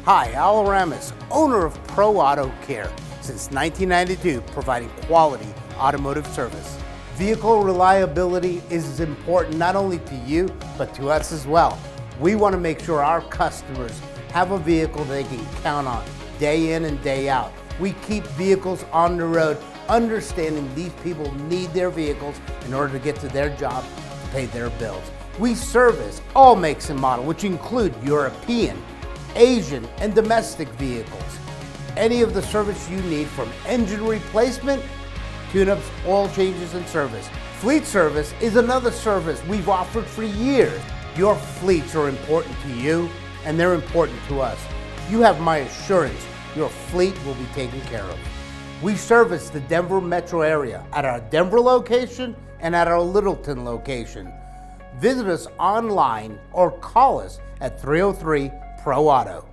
Hi, Al Oramas, owner of Pro Auto Care, since 1992, providing quality automotive service. Vehicle reliability is important not only to you, but to us as well. We want to make sure our customers have a vehicle they can count on day in and day out. We keep vehicles on the road, understanding these people need their vehicles in order to get to their job to pay their bills. We service all makes and models, which include European, Asian, and domestic vehicles. Any of the service you need, from engine replacement, tune-ups, oil changes, and service. Fleet service is another service we've offered for years. Your fleets are important to you, and they're important to us. You have my assurance your fleet will be taken care of. We service the Denver metro area at our Denver location and at our Littleton location. Visit us online or call us at 303 Pro Auto.